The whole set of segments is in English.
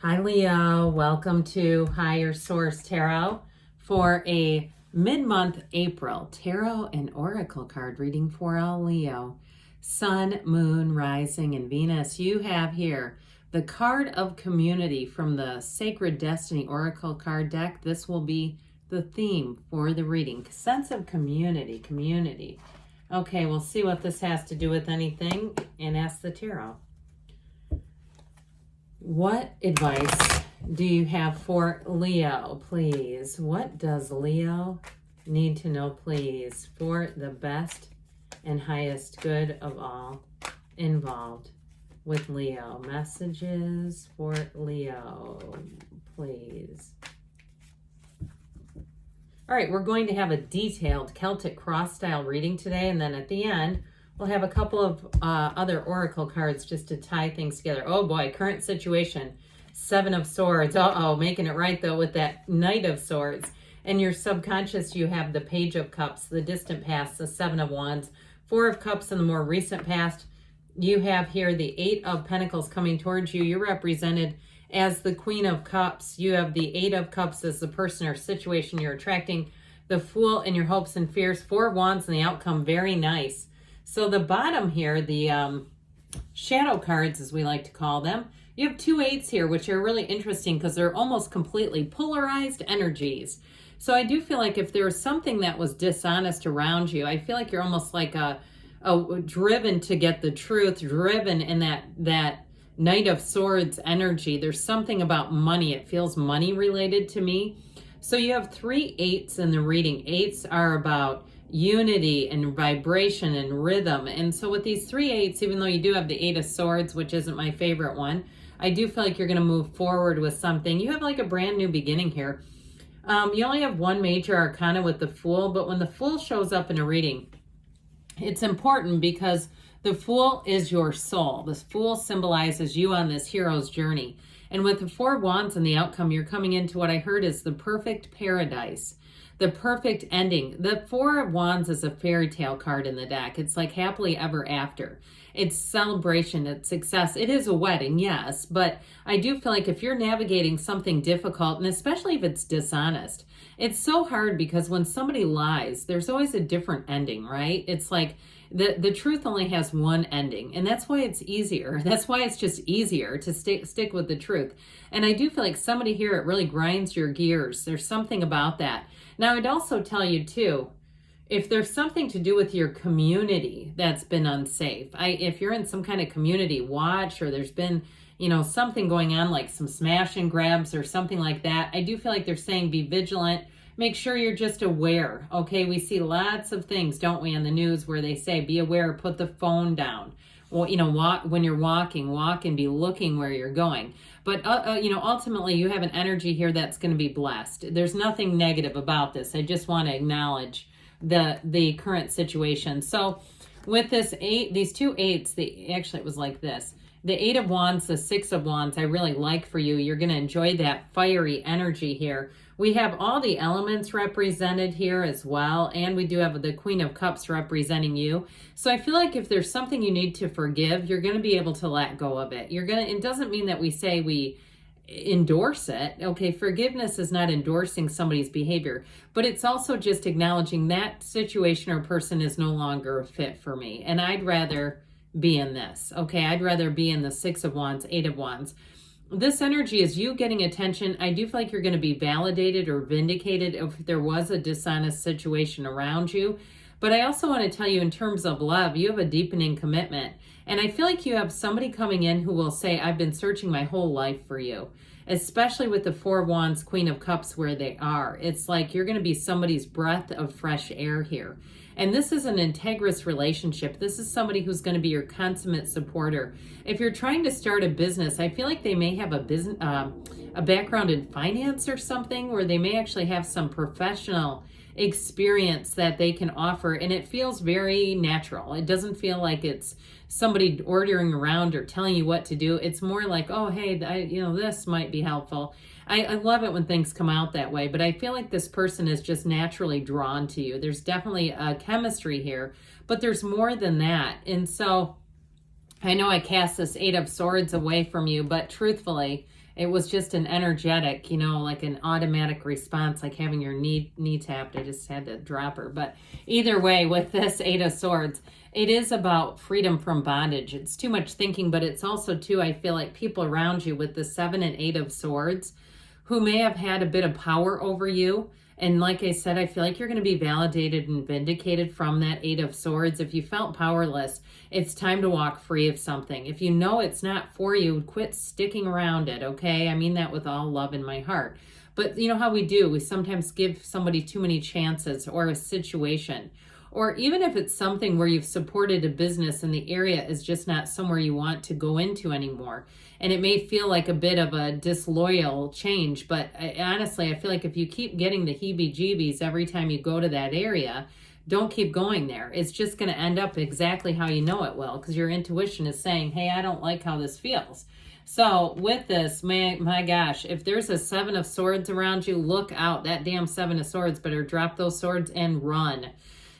Hi, Leo. Welcome to Higher Source Tarot for a mid-month April tarot and oracle card reading for all Leo. Sun, Moon, Rising, and Venus. You have here the card of community from the Sacred Destiny Oracle card deck. This will be the theme for the reading. Sense of community, community. Okay, we'll see what this has to do with anything and ask the tarot. What advice do you have for Leo, please? What does Leo need to know, please, for the best and highest good of all involved with Leo? Messages for Leo, please. All right, we're going to have a detailed Celtic cross style reading today, and then at the end, we'll have a couple of other oracle cards just to tie things together. Oh boy, current situation, Seven of Swords. Uh-oh, making it right though with that Knight of Swords. And your subconscious, you have the Page of Cups, the distant past, the Seven of Wands, Four of Cups in the more recent past. You have here the Eight of Pentacles coming towards you. You're represented as the Queen of Cups. You have the Eight of Cups as the person or situation you're attracting. The Fool in your hopes and fears. Four of Wands and the outcome, very nice. So the bottom here, the shadow cards, as we like to call them, you have two eights here, which are really interesting because they're almost completely polarized energies. So I do feel like if there was something that was dishonest around you, I feel like you're almost like a driven to get the truth, driven in that Knight of Swords energy. There's something about money. It feels money related to me. So you have three eights in the reading. Eights are about unity and vibration and rhythm. And so with these three eights, even though you do have the Eight of Swords, which isn't my favorite one, I do feel like you're going to move forward with something. You have like a brand new beginning here. You only have one major arcana with the Fool, but when the Fool shows up in a reading, it's important because the Fool is your soul. The Fool symbolizes you on this hero's journey. And with the Four of Wands and the outcome, you're coming into what I heard is the perfect paradise. The perfect ending. The Four of Wands is a fairy tale card in the deck. It's like happily ever after. It's celebration, it's success. It is a wedding, yes, but I do feel like if you're navigating something difficult, and especially if it's dishonest, it's so hard because when somebody lies, there's always a different ending, right? It's like the truth only has one ending, and that's why it's easier. That's why it's just easier to stick with the truth. And I do feel like somebody here, it really grinds your gears. There's something about that. Now, I'd also tell you too, if there's something to do with your community that's been unsafe, if you're in some kind of community watch or there's been, something going on like some smash and grabs or something like that, I do feel like they're saying be vigilant. Make sure you're just aware, okay? We see lots of things, don't we, in the news where they say be aware, put the phone down. Well, when you're walking, walk and be looking where you're going. But, ultimately you have an energy here that's going to be blessed. There's nothing negative about this. I just want to acknowledge the current situation. So with these two eights, actually it was like this. The Eight of Wands, the Six of Wands, I really like for you. You're going to enjoy that fiery energy here. We have all the elements represented here as well, and we do have the Queen of Cups representing you. So I feel like if there's something you need to forgive, you're going to be able to let go of it. It doesn't mean that we say we endorse it. Okay, forgiveness is not endorsing somebody's behavior, but it's also just acknowledging that situation or person is no longer a fit for me, and I'd rather be in this. Okay, I'd rather be in the Six of Wands, Eight of Wands. This energy is you getting attention. I do feel like you're going to be validated or vindicated if there was a dishonest situation around you. But I also want to tell you in terms of love, you have a deepening commitment. And I feel like you have somebody coming in who will say, I've been searching my whole life for you. Especially with the Four of Wands, Queen of Cups where they are. It's like you're going to be somebody's breath of fresh air here. And this is an integrous relationship. This is somebody who's going to be your consummate supporter. If you're trying to start a business, I feel like they may have a background in finance or something, where they may actually have some professional experience that they can offer, and it feels very natural. It doesn't feel like it's somebody ordering around or telling you what to do. It's more like, oh, hey, this might be helpful. I love it when things come out that way, but I feel like this person is just naturally drawn to you. There's definitely a chemistry here, but there's more than that. And so I know I cast this Eight of Swords away from you, but truthfully, it was just an energetic, like an automatic response, like having your knee tapped. I just had to drop her. But either way, with this Eight of Swords, it is about freedom from bondage. It's too much thinking, but it's also, too, I feel like people around you with the 7 and 8 of Swords who may have had a bit of power over you. And like I said, I feel like you're going to be validated and vindicated from that 8 of Swords. If you felt powerless, it's time to walk free of something. If you know it's not for you, quit sticking around it, okay? I mean that with all love in my heart. But you know how we do? We sometimes give somebody too many chances, or a situation. Or even if it's something where you've supported a business and the area is just not somewhere you want to go into anymore. And it may feel like a bit of a disloyal change, but honestly, I feel like if you keep getting the heebie-jeebies every time you go to that area, don't keep going there. It's just going to end up exactly how you know it will, because your intuition is saying, hey, I don't like how this feels. So with this, my gosh, if there's a 7 of Swords around you, look out. That damn 7 of Swords, better drop those swords and run.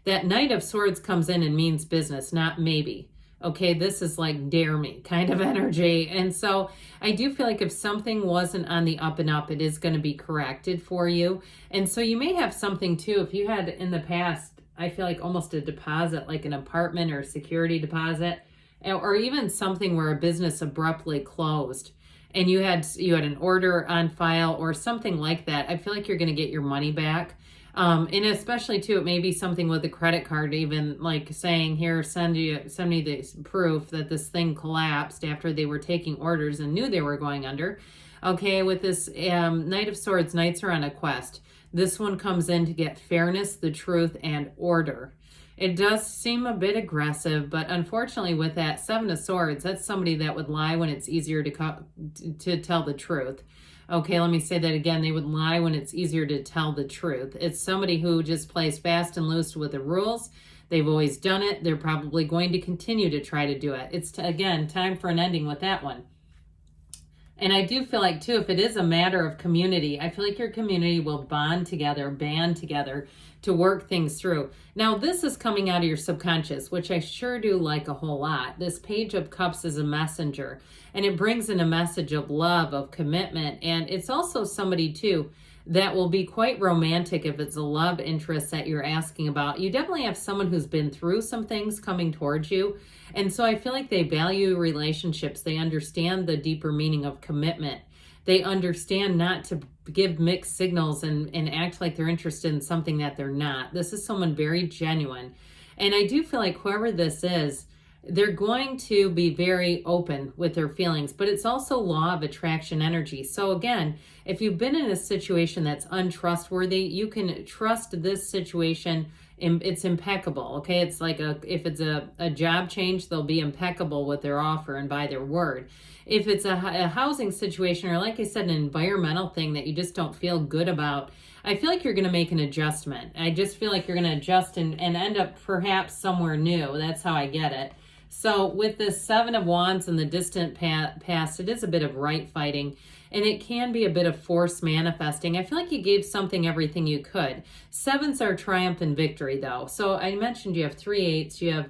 That Knight of Swords comes in and means business, not maybe. Okay, this is like dare me kind of energy. And so I do feel like if something wasn't on the up and up, it is going to be corrected for you. And so you may have something too, if you had in the past, I feel like almost a deposit, like an apartment or a security deposit, or even something where a business abruptly closed and you had an order on file or something like that. I feel like you're going to get your money back. And especially too, it may be something with a credit card, even like saying, here, send me this proof that this thing collapsed after they were taking orders and knew they were going under. Okay, with this Knight of Swords, Knights are on a quest. This one comes in to get fairness, the truth, and order. It does seem a bit aggressive, but unfortunately with that 7 of Swords, that's somebody that would lie when it's easier to tell the truth. Okay, let me say that again. They would lie when it's easier to tell the truth. It's somebody who just plays fast and loose with the rules. They've always done it. They're probably going to continue to try to do it. It's, again, time for an ending with that one. And I do feel like, too, if it is a matter of community, I feel like your community will band together to work things through. Now, this is coming out of your subconscious, which I sure do like a whole lot. This Page of Cups is a messenger, and it brings in a message of love, of commitment, and it's also somebody, too, that will be quite romantic if it's a love interest that you're asking about. You definitely have someone who's been through some things coming towards you. And so I feel like they value relationships. They understand the deeper meaning of commitment. They understand not to give mixed signals and act like they're interested in something that they're not. This is someone very genuine. And I do feel like whoever this is, they're going to be very open with their feelings, but it's also law of attraction energy. So again, if you've been in a situation that's untrustworthy, you can trust this situation. It's impeccable. Okay. It's like if it's a job change, they'll be impeccable with their offer and by their word. If it's a housing situation, or like I said, an environmental thing that you just don't feel good about, I feel like you're going to make an adjustment. I just feel like you're going to adjust and end up perhaps somewhere new. That's how I get it. So with this 7 of Wands in the distant past, it is a bit of right fighting, and it can be a bit of force manifesting. I feel like you gave something everything you could. 7s are triumph and victory, though. So I mentioned you have 3 8s. You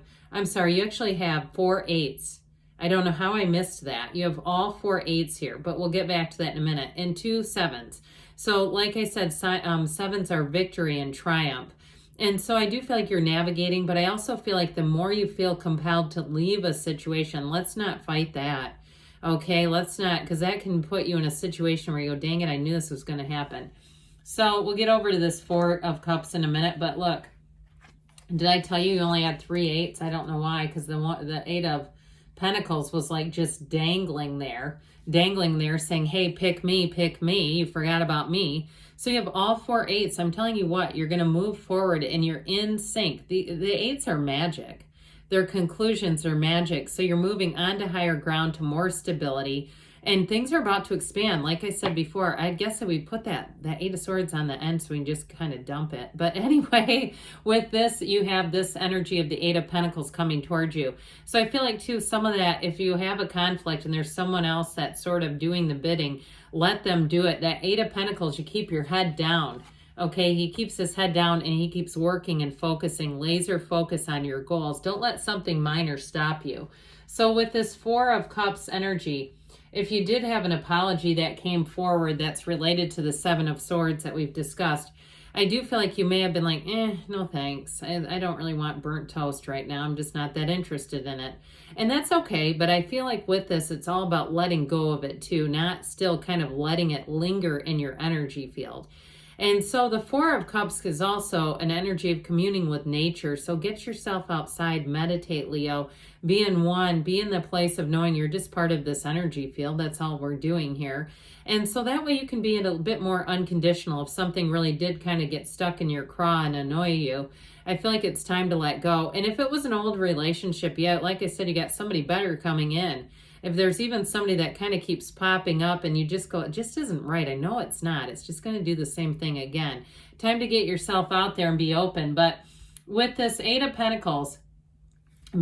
actually have 4 8s. I don't know how I missed that. You have all 4 8s here, but we'll get back to that in a minute. And 2 7s. So like I said, 7s are victory and triumph. And so I do feel like you're navigating, but I also feel like the more you feel compelled to leave a situation, let's not fight that. Okay, let's not, because that can put you in a situation where you go, dang it, I knew this was going to happen. So we'll get over to this 4 of Cups in a minute, but look, did I tell you only had 3 8s? I don't know why, because the 8 of Pentacles was like just dangling there saying, hey, pick me, you forgot about me. So you have all 4 8s. I'm telling you what, you're going to move forward and you're in sync. The 8s are magic. Their conclusions are magic. So you're moving on to higher ground, to more stability, and things are about to expand. Like I said before, I guess that we put that 8 of Swords on the end so we can just kind of dump it. But anyway, with this, you have this energy of the 8 of Pentacles coming towards you. So I feel like, too, some of that, if you have a conflict and there's someone else that's sort of doing the bidding, let them do it. That 8 of Pentacles, you keep your head down. Okay, he keeps his head down and he keeps working and focusing, laser focus on your goals. Don't let something minor stop you. So with this Four of Cups energy, if you did have an apology that came forward that's related to the Seven of Swords that we've discussed, I do feel like you may have been like, no thanks. I don't really want burnt toast right now. I'm just not that interested in it. And that's okay, but I feel like with this, it's all about letting go of it too, not still kind of letting it linger in your energy field. And so the Four of Cups is also an energy of communing with nature. So get yourself outside, meditate, Leo. Be in one, be in the place of knowing you're just part of this energy field. That's all we're doing here. And so that way you can be a little bit more unconditional if something really did kind of get stuck in your craw and annoy you. I feel like it's time to let go. And if it was an old relationship, yeah, like I said, you got somebody better coming in. If there's even somebody that kind of keeps popping up and you just go, it just isn't right. I know it's not. It's just going to do the same thing again. Time to get yourself out there and be open. But with this Eight of Pentacles,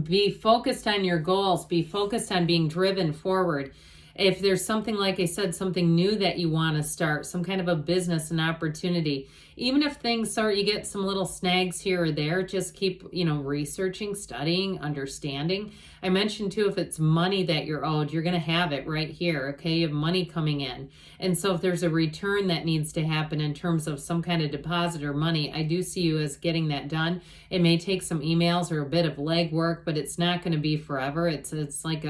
be focused on your goals. Be focused on being driven forward. If there's something, like I said, something new that you want to start, some kind of a business, an opportunity, even if things start, you get some little snags here or there, just keep, researching, studying, understanding. I mentioned too, if it's money that you're owed, you're going to have it right here. Okay. You have money coming in. And so if there's a return that needs to happen in terms of some kind of deposit or money, I do see you as getting that done. It may take some emails or a bit of legwork, but it's not going to be forever. It's like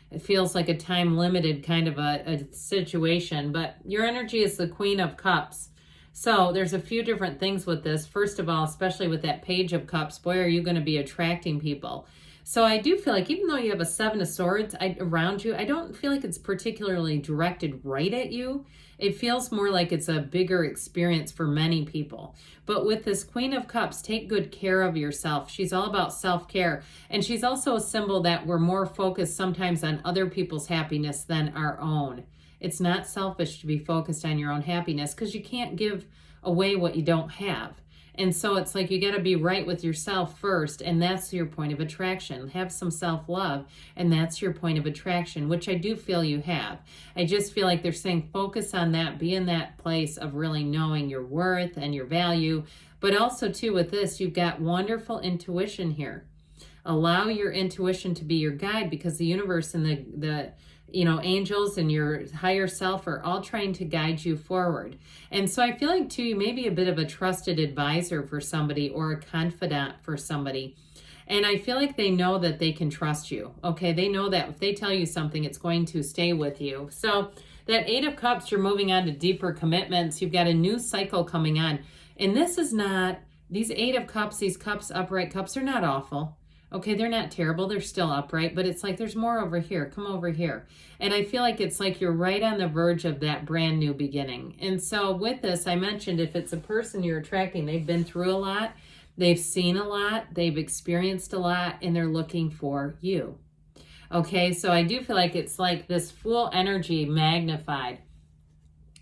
it feels like a time limited kind of a situation, but your energy is the Queen of Cups. So there's a few different things with this. First of all, especially with that Page of Cups, boy, are you going to be attracting people. So I do feel like even though you have a Seven of Swords around you, I don't feel like it's particularly directed right at you. It feels more like it's a bigger experience for many people. But with this Queen of Cups, take good care of yourself. She's all about self-care. And she's also a symbol that we're more focused sometimes on other people's happiness than our own. It's not selfish to be focused on your own happiness because you can't give away what you don't have. And so it's like you got to be right with yourself first, and that's your point of attraction. Have some self-love, and that's your point of attraction, which I do feel you have. I just feel like they're saying focus on that, be in that place of really knowing your worth and your value. But also, too, with this, you've got wonderful intuition here. Allow your intuition to be your guide because the universe and the angels and your higher self are all trying to guide you forward. And so I feel like too, you may be a bit of a trusted advisor for somebody or a confidant for somebody. And I feel like they know that they can trust you. Okay. They know that if they tell you something, it's going to stay with you. So that Eight of Cups, you're moving on to deeper commitments. You've got a new cycle coming on. And this is not, these Eight of Cups, these cups, upright cups, are not awful. Okay, they're not terrible. They're still upright, but it's like there's more over here. Come over here. And I feel like it's like you're right on the verge of that brand new beginning. And so with this, I mentioned if it's a person you're attracting, they've been through a lot, they've seen a lot, they've experienced a lot, and they're looking for you. Okay, so I do feel like it's like this Fool energy magnified.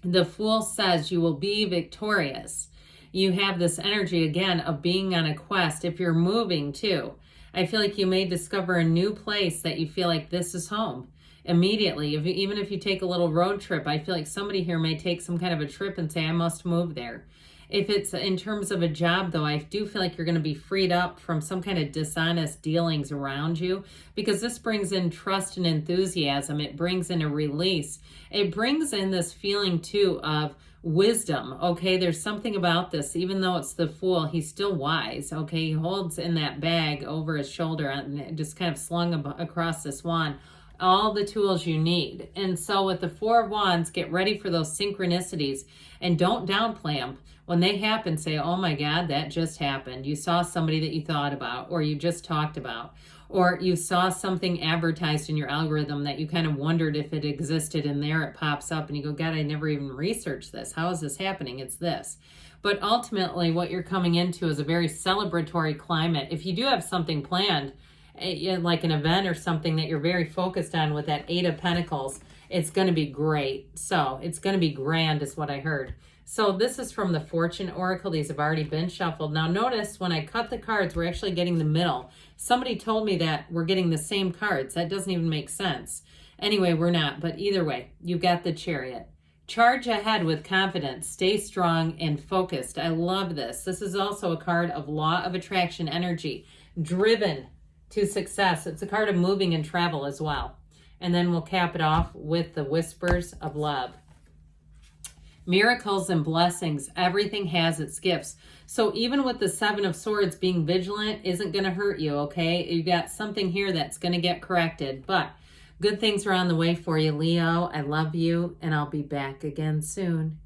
The Fool says you will be victorious. You have this energy again of being on a quest. If you're moving too, I feel like you may discover a new place that you feel like this is home immediately. Even if you take a little road trip, I feel like somebody here may take some kind of a trip and say, I must move there. If it's in terms of a job, though, I do feel like you're going to be freed up from some kind of dishonest dealings around you because this brings in trust and enthusiasm. It brings in a release. It brings in this feeling, too, of wisdom. Okay, there's something about this. Even though it's the Fool, he's still wise. Okay, he holds in that bag over his shoulder and just kind of slung across this wand all the tools you need. And so with the Four of Wands, get ready for those synchronicities and don't downplay them. When they happen, say, oh my God, that just happened. You saw somebody that you thought about, or you just talked about, or you saw something advertised in your algorithm that you kind of wondered if it existed, and there it pops up and you go, God, I never even researched this. How is this happening? It's this. But ultimately, what you're coming into is a very celebratory climate. If you do have something planned, like an event or something that you're very focused on with that Eight of Pentacles, it's going to be great. So it's going to be grand is what I heard. So this is from the Fortune Oracle. These have already been shuffled. Now notice when I cut the cards, we're actually getting the middle. Somebody told me that we're getting the same cards. That doesn't even make sense. Anyway, we're not. But either way, you got the Chariot. Charge ahead with confidence. Stay strong and focused. I love this. This is also a card of Law of Attraction energy. Driven. to success. It's a card of moving and travel as well. And then we'll cap it off with the whispers of love. Miracles and blessings. Everything has its gifts. So even with the Seven of Swords, being vigilant isn't going to hurt you, okay? You've got something here that's going to get corrected. But good things are on the way for you, Leo. I love you, and I'll be back again soon.